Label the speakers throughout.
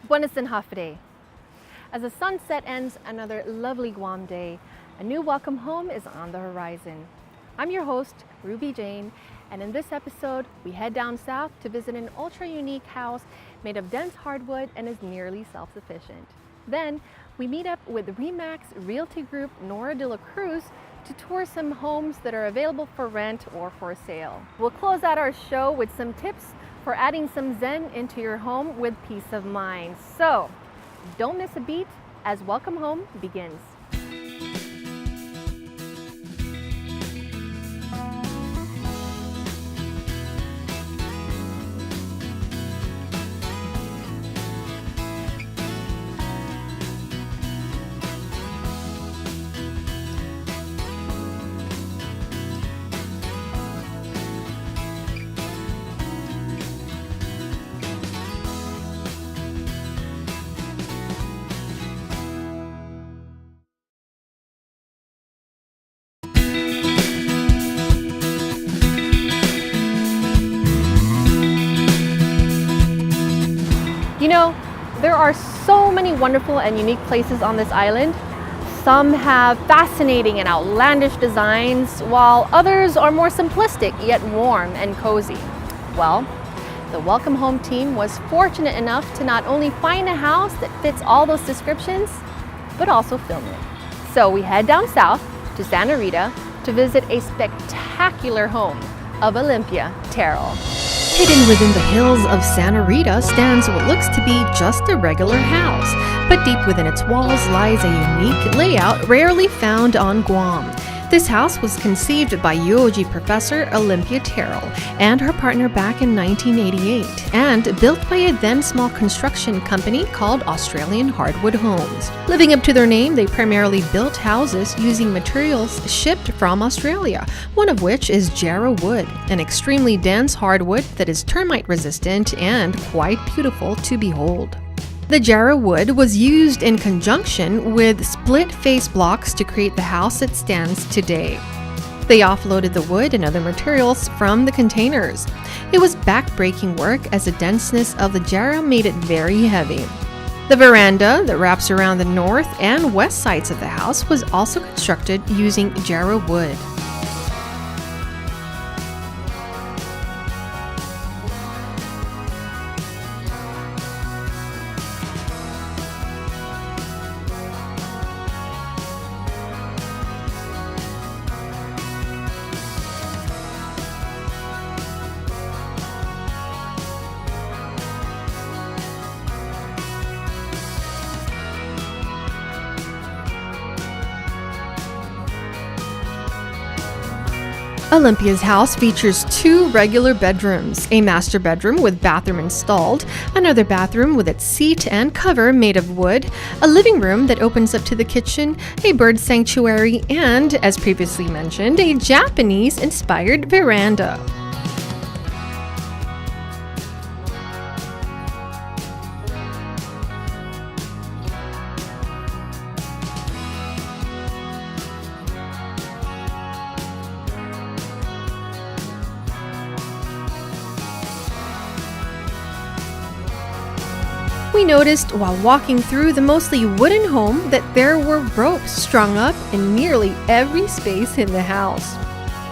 Speaker 1: Buenas and Hafide. As the sunset ends another lovely Guam day, a new welcome home is on the horizon. I'm your host, Ruby Jane, and in this episode, we head down south to visit an ultra-unique house made of dense hardwood and is nearly self-sufficient. Then, we meet up with RE/MAX Realty Group Nora de la Cruz to tour some homes that are available for rent or for sale. We'll close out our show with some tips for adding some zen into your home with peace of mind. So, don't miss a beat as Welcome Home begins. You know, there are so many wonderful and unique places on this island. Some have fascinating and outlandish designs, while others are more simplistic yet warm and cozy. Well, the Welcome Home team was fortunate enough to not only find a house that fits all those descriptions, but also film it. So we head down south to Santa Rita to visit a spectacular home of Olympia Terrell.
Speaker 2: Hidden within the hills of Santa Rita stands what looks to be just a regular house, but deep within its walls lies a unique layout rarely found on Guam. This house was conceived by UOG professor Olympia Terrell and her partner back in 1988 and built by a then small construction company called Australian Hardwood Homes. Living up to their name, they primarily built houses using materials shipped from Australia, one of which is Jarrah wood, an extremely dense hardwood that is termite resistant and quite beautiful to behold. The Jarrah wood was used in conjunction with split face blocks to create the house it stands today. They offloaded the wood and other materials from the containers. It was back-breaking work as the denseness of the Jarrah made it very heavy. The veranda that wraps around the north and west sides of the house was also constructed using Jarrah wood. Olympia's house features two regular bedrooms, a master bedroom with bathroom installed, another bathroom with its seat and cover made of wood, a living room that opens up to the kitchen, a bird sanctuary, and, as previously mentioned, a Japanese-inspired veranda. We noticed while walking through the mostly wooden home that there were ropes strung up in nearly every space in the house.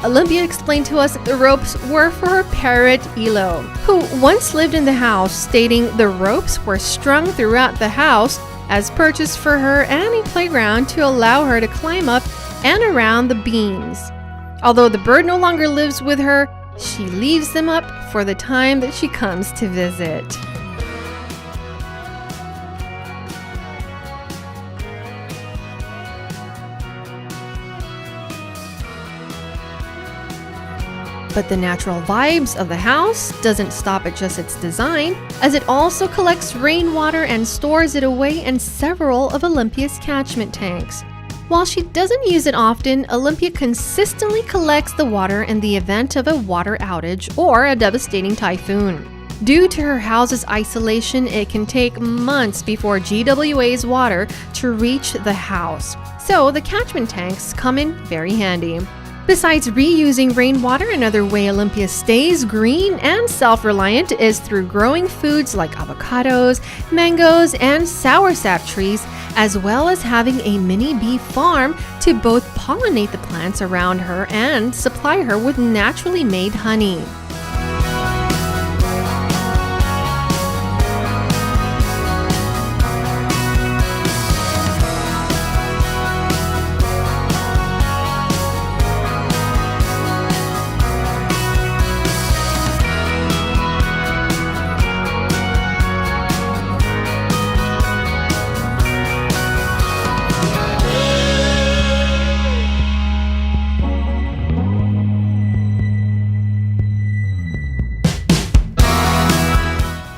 Speaker 2: Olympia explained to us that the ropes were for her parrot, Elo, who once lived in the house, stating the ropes were strung throughout the house as purchased for her and a playground to allow her to climb up and around the beams. Although the bird no longer lives with her, she leaves them up for the time that she comes to visit. But the natural vibes of the house doesn't stop at just its design, as it also collects rainwater and stores it away in several of Olympia's catchment tanks. While she doesn't use it often, Olympia consistently collects the water in the event of a water outage or a devastating typhoon. Due to her house's isolation, it can take months before GWA's water to reach the house, so the catchment tanks come in very handy. Besides reusing rainwater, another way Olympia stays green and self-reliant is through growing foods like avocados, mangoes, and soursop trees, as well as having a mini bee farm to both pollinate the plants around her and supply her with naturally made honey.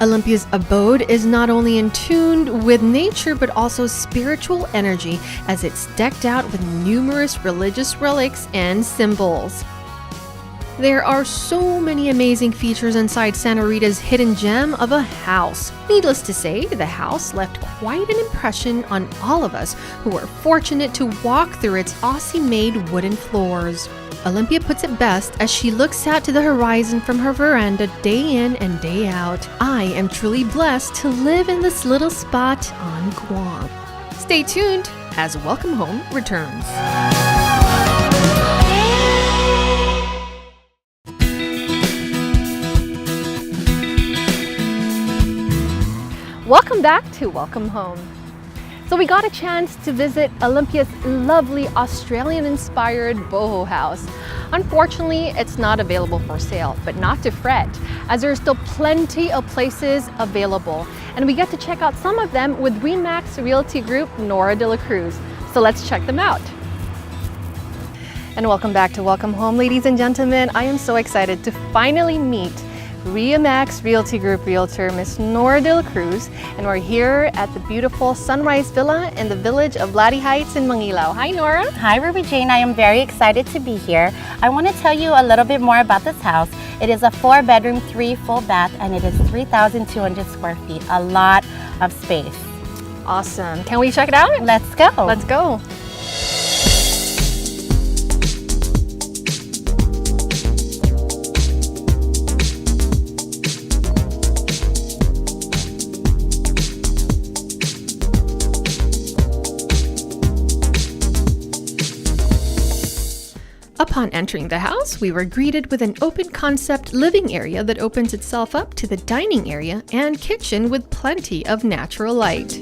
Speaker 2: Olympia's abode is not only in tune with nature but also spiritual energy, as it's decked out with numerous religious relics and symbols. There are so many amazing features inside Santa Rita's hidden gem of a house. Needless to say, the house left quite an impression on all of us who were fortunate to walk through its Aussie-made wooden floors. Olympia puts it best as she looks out to the horizon from her veranda day in and day out. I am truly blessed to live in this little spot on Guam. Stay tuned as Welcome Home returns.
Speaker 1: Welcome back to Welcome Home. So we got a chance to visit Olympia's lovely Australian-inspired boho house. Unfortunately, it's not available for sale, but not to fret, as there are still plenty of places available. And we get to check out some of them with RE/MAX Realty Group, Nora De La Cruz. So let's check them out. And welcome back to Welcome Home, ladies and gentlemen. I am so excited to finally meet RE/MAX Realty Group Realtor, Miss Nora De La Cruz, and we're here at the beautiful Sunrise Villa in the village of Ladi Heights in Mangilao. Hi, Nora.
Speaker 3: Hi, Ruby Jane. I am very excited to be here. I want to tell you a little bit more about this house. It is a 4-bedroom, 3 full bath, and it is 3,200 square feet. A lot of space.
Speaker 1: Awesome. Can we check it out?
Speaker 3: Let's go.
Speaker 1: Let's go.
Speaker 2: Upon entering the house, we were greeted with an open concept living area that opens itself up to the dining area and kitchen with plenty of natural light.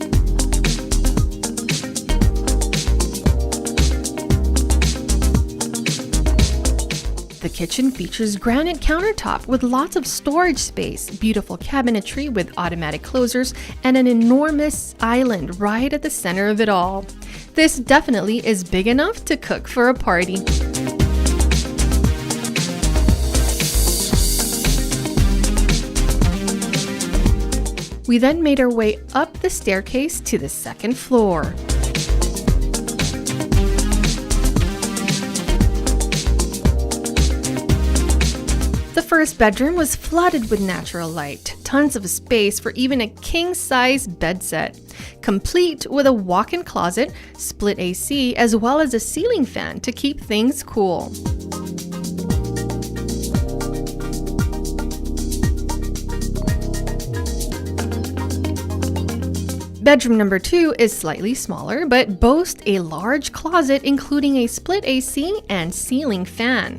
Speaker 2: The kitchen features granite countertop with lots of storage space, beautiful cabinetry with automatic closers, and an enormous island right at the center of it all. This definitely is big enough to cook for a party. We then made our way up the staircase to the second floor. The first bedroom was flooded with natural light, tons of space for even a king-size bed set, complete with a walk-in closet, split AC, as well as a ceiling fan to keep things cool. Bedroom number 2 is slightly smaller, but boasts a large closet including a split AC and ceiling fan.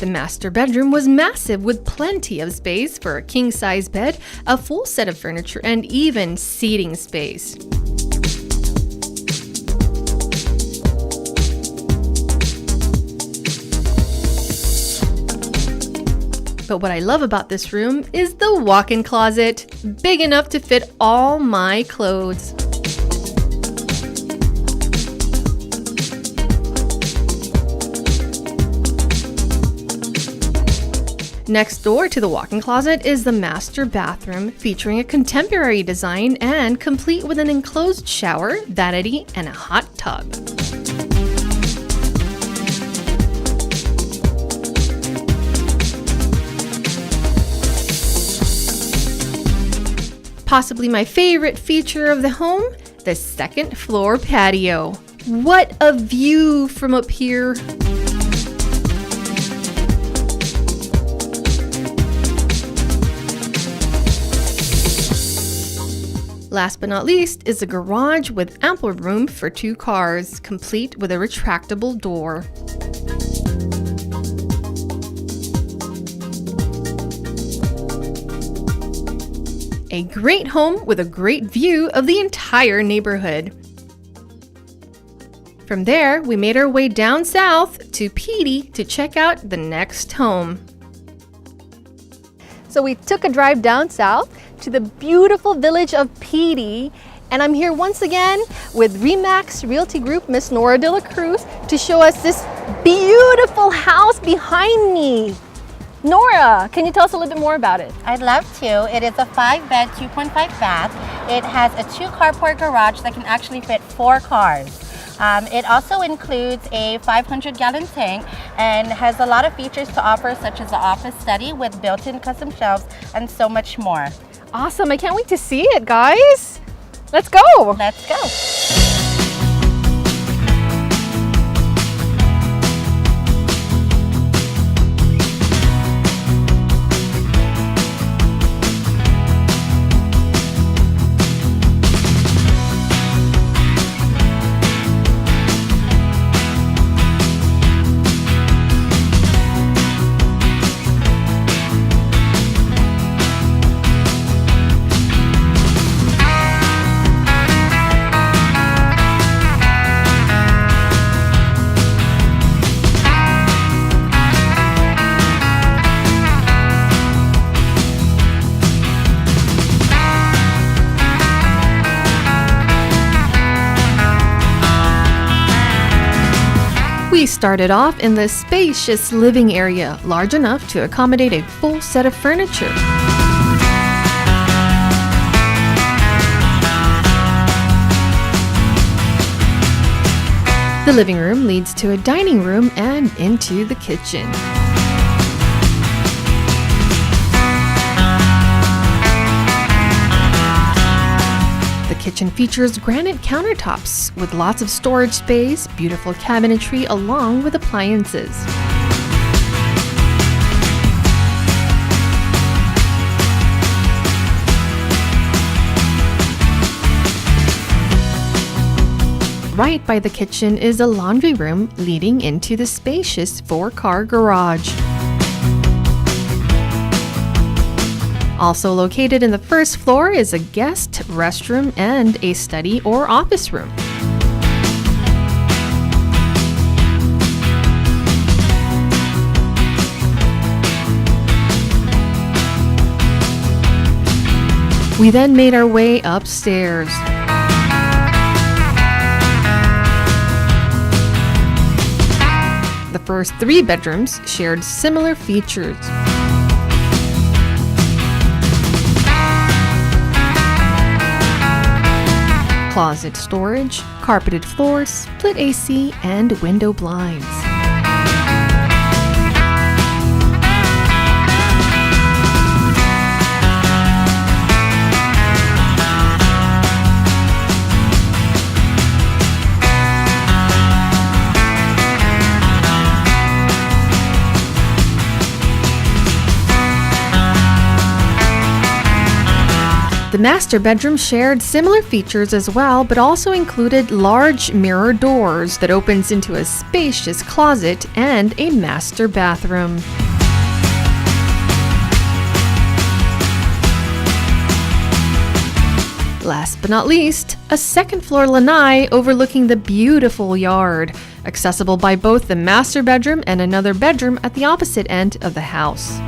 Speaker 2: The master bedroom was massive with plenty of space for a king-size bed, a full set of furniture, and even seating space. But what I love about this room is the walk-in closet, big enough to fit all my clothes. Next door to the walk-in closet is the master bathroom, featuring a contemporary design and complete with an enclosed shower, vanity, and a hot tub. possibly my favorite feature of the home, the second floor patio. What a view from up here! Last but not least is a garage with ample room for 2 cars, complete with a retractable door. A great home with a great view of the entire neighborhood. From there, we made our way down south to Petey to check out the next home.
Speaker 1: So we took a drive down south to the beautiful village of Petey, and I'm here once again with RE/MAX Realty Group, Miss Nora De La Cruz, to show us this beautiful house behind me. Nora, can you tell us a little bit more about it?
Speaker 3: I'd love to. It is a 5-bed, 2.5 bath. It has a 2 carport garage that can actually fit 4 cars. It also includes a 500-gallon tank and has a lot of features to offer, such as an office study with built-in custom shelves and so much more.
Speaker 1: Awesome, I can't wait to see it, guys. Let's go.
Speaker 3: Let's go.
Speaker 2: We started off in the spacious living area, large enough to accommodate a full set of furniture. The living room leads to a dining room and into the kitchen. The kitchen features granite countertops with lots of storage space, beautiful cabinetry, along with appliances. Right by the kitchen is a laundry room leading into the spacious 4-car garage. Also located in the first floor is a guest restroom and a study or office room. We then made our way upstairs. The first 3 bedrooms shared similar features. Closet storage, carpeted floors, split AC, and window blinds. The master bedroom shared similar features as well, but also included large mirror doors that opens into a spacious closet and a master bathroom. Last but not least, a second-floor lanai overlooking the beautiful yard, accessible by both the master bedroom and another bedroom at the opposite end of the house.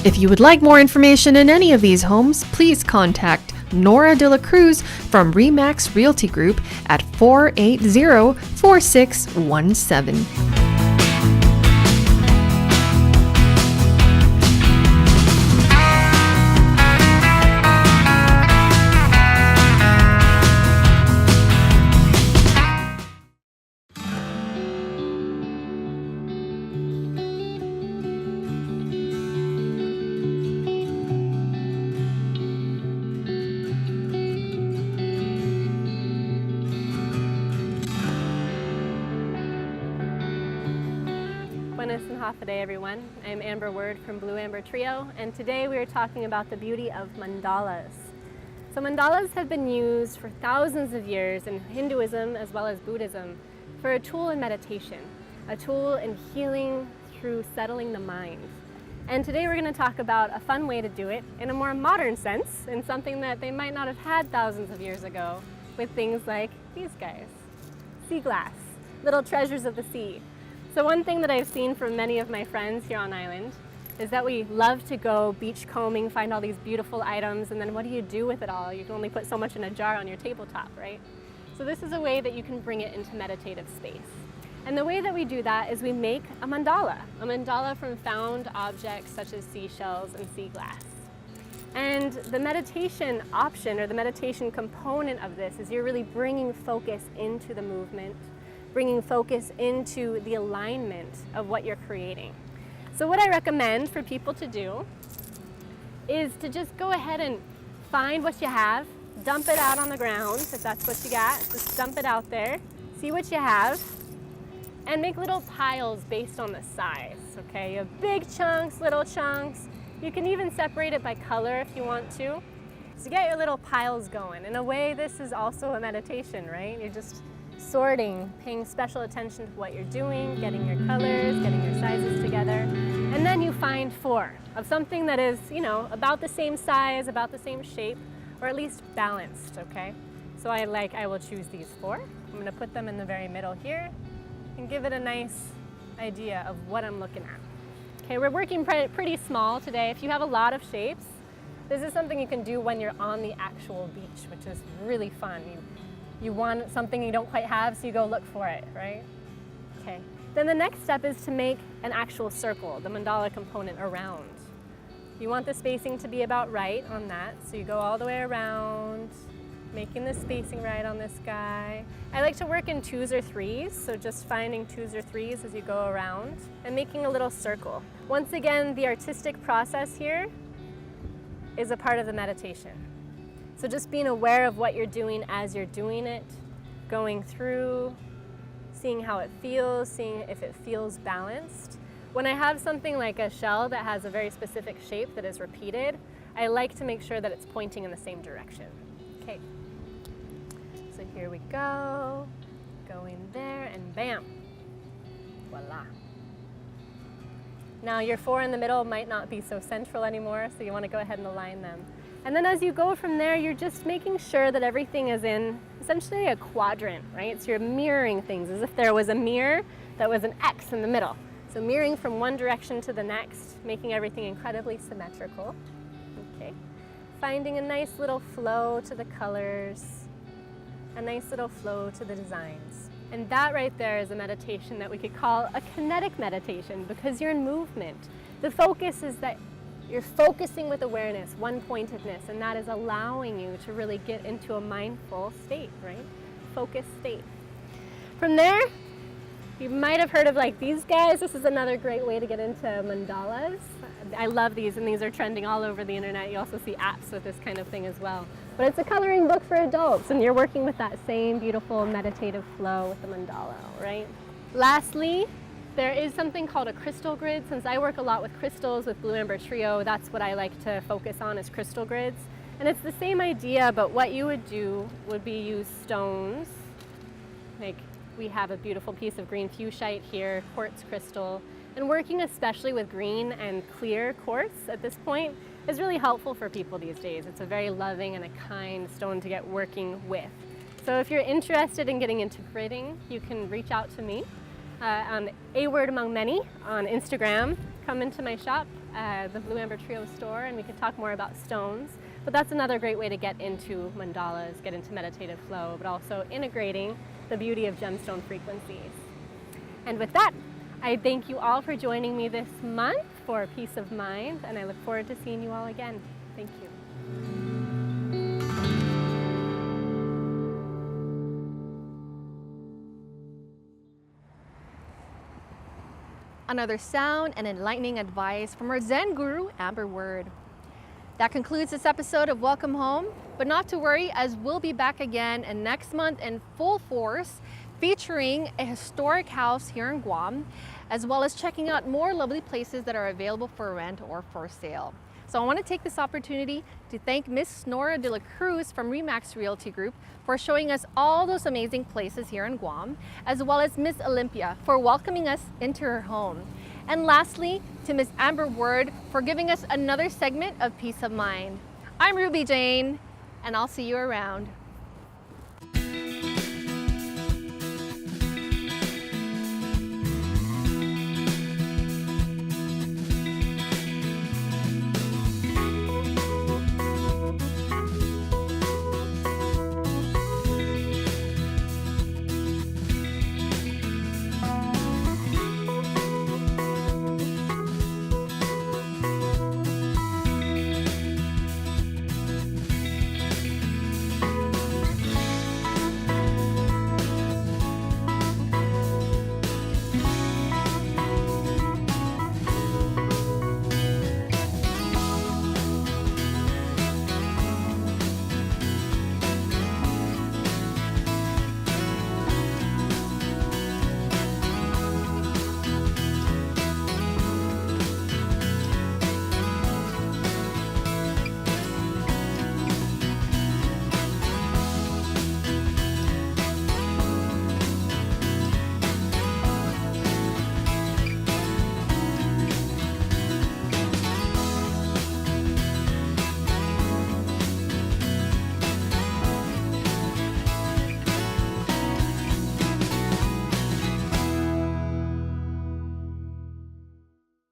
Speaker 2: If you would like more information in any of these homes, please contact Nora De La Cruz from RE/MAX Realty Group at 480-4617.
Speaker 4: Buenas and Hafaday, everyone. I'm Amber Word from Blue Amber Trio, and today we are talking about the beauty of mandalas. So mandalas have been used for thousands of years in Hinduism as well as Buddhism for a tool in meditation, a tool in healing through settling the mind. And today we're going to talk about a fun way to do it in a more modern sense, in something that they might not have had thousands of years ago, with things like these guys, sea glass, little treasures of the sea. So one thing that I've seen from many of my friends here on island is that we love to go beach combing, find all these beautiful items, and then what do you do with it all? You can only put so much in a jar on your tabletop, right? So this is a way that you can bring it into meditative space. And the way that we do that is we make a mandala from found objects such as seashells and sea glass. And the meditation option, or the meditation component of this, is you're really bringing focus into the movement, bringing focus into the alignment of what you're creating. So what I recommend for people to do is to just go ahead and find what you have, dump it out on the ground if that's what you got, just dump it out there, see what you have, and make little piles based on the size, okay? You have big chunks, little chunks. You can even separate it by color if you want to. So get your little piles going. In a way, this is also a meditation, right? You're just sorting, paying special attention to what you're doing, getting your colors, getting your sizes together, and then you find 4 of something that is, about the same size, about the same shape, or at least balanced, okay? So I will choose these 4. I'm gonna put them in the very middle here and give it a nice idea of what I'm looking at. Okay, we're working pretty small today. If you have a lot of shapes, this is something you can do when you're on the actual beach, which is really fun. You want something you don't quite have, so you go look for it, right? Okay. Then the next step is to make an actual circle, the mandala component around. You want the spacing to be about right on that, so you go all the way around, making the spacing right on this guy. I like to work in 2s or 3s, so just finding 2s or 3s as you go around and making a little circle. Once again, the artistic process here is a part of the meditation. So just being aware of what you're doing as you're doing it, going through, seeing how it feels, seeing if it feels balanced. When I have something like a shell that has a very specific shape that is repeated, I like to make sure that it's pointing in the same direction. Okay, so here we go, going there, and bam, voila. Now your 4 in the middle might not be so central anymore, so you want to go ahead and align them. And then as you go from there, you're just making sure that everything is in essentially a quadrant, right? So you're mirroring things as if there was a mirror that was an X in the middle. So mirroring from one direction to the next, making everything incredibly symmetrical. Okay. Finding a nice little flow to the colors, a nice little flow to the designs. And that right there is a meditation that we could call a kinetic meditation, because you're in movement. The focus is that you're focusing with awareness, one-pointedness, and that is allowing you to really get into a mindful state, right? Focused state. From there, you might have heard of these guys. This is another great way to get into mandalas. I love these, and these are trending all over the internet. You also see apps with this kind of thing as well. But it's a coloring book for adults, and you're working with that same beautiful meditative flow with the mandala, right? Lastly, there is something called a crystal grid. Since I work a lot with crystals with Blue Amber Trio, that's what I like to focus on, is crystal grids. And it's the same idea, but what you would do would be use stones. Like we have a beautiful piece of green fuchsite here, quartz crystal. And working especially with green and clear quartz at this point is really helpful for people these days. It's a very loving and a kind stone to get working with. So if you're interested in getting into gridding, you can reach out to me. On A Word Among Many on Instagram. Come into my shop, the Blue Amber Trio store, and we can talk more about stones. But that's another great way to get into mandalas, get into meditative flow, but also integrating the beauty of gemstone frequencies. And with that, I thank you all for joining me this month for Peace of Mind, and I look forward to seeing you all again. Thank you.
Speaker 1: Another sound and enlightening advice from our Zen guru, Amber Word. That concludes this episode of Welcome Home, but not to worry, as we'll be back again and next month in full force featuring a historic house here in Guam, as well as checking out more lovely places that are available for rent or for sale. So I want to take this opportunity to thank Miss Nora de la Cruz from Remax Realty Group for showing us all those amazing places here in Guam, as well as Miss Olympia for welcoming us into her home. And lastly, to Miss Amber Word for giving us another segment of Peace of Mind. I'm Ruby Jane, and I'll see you around.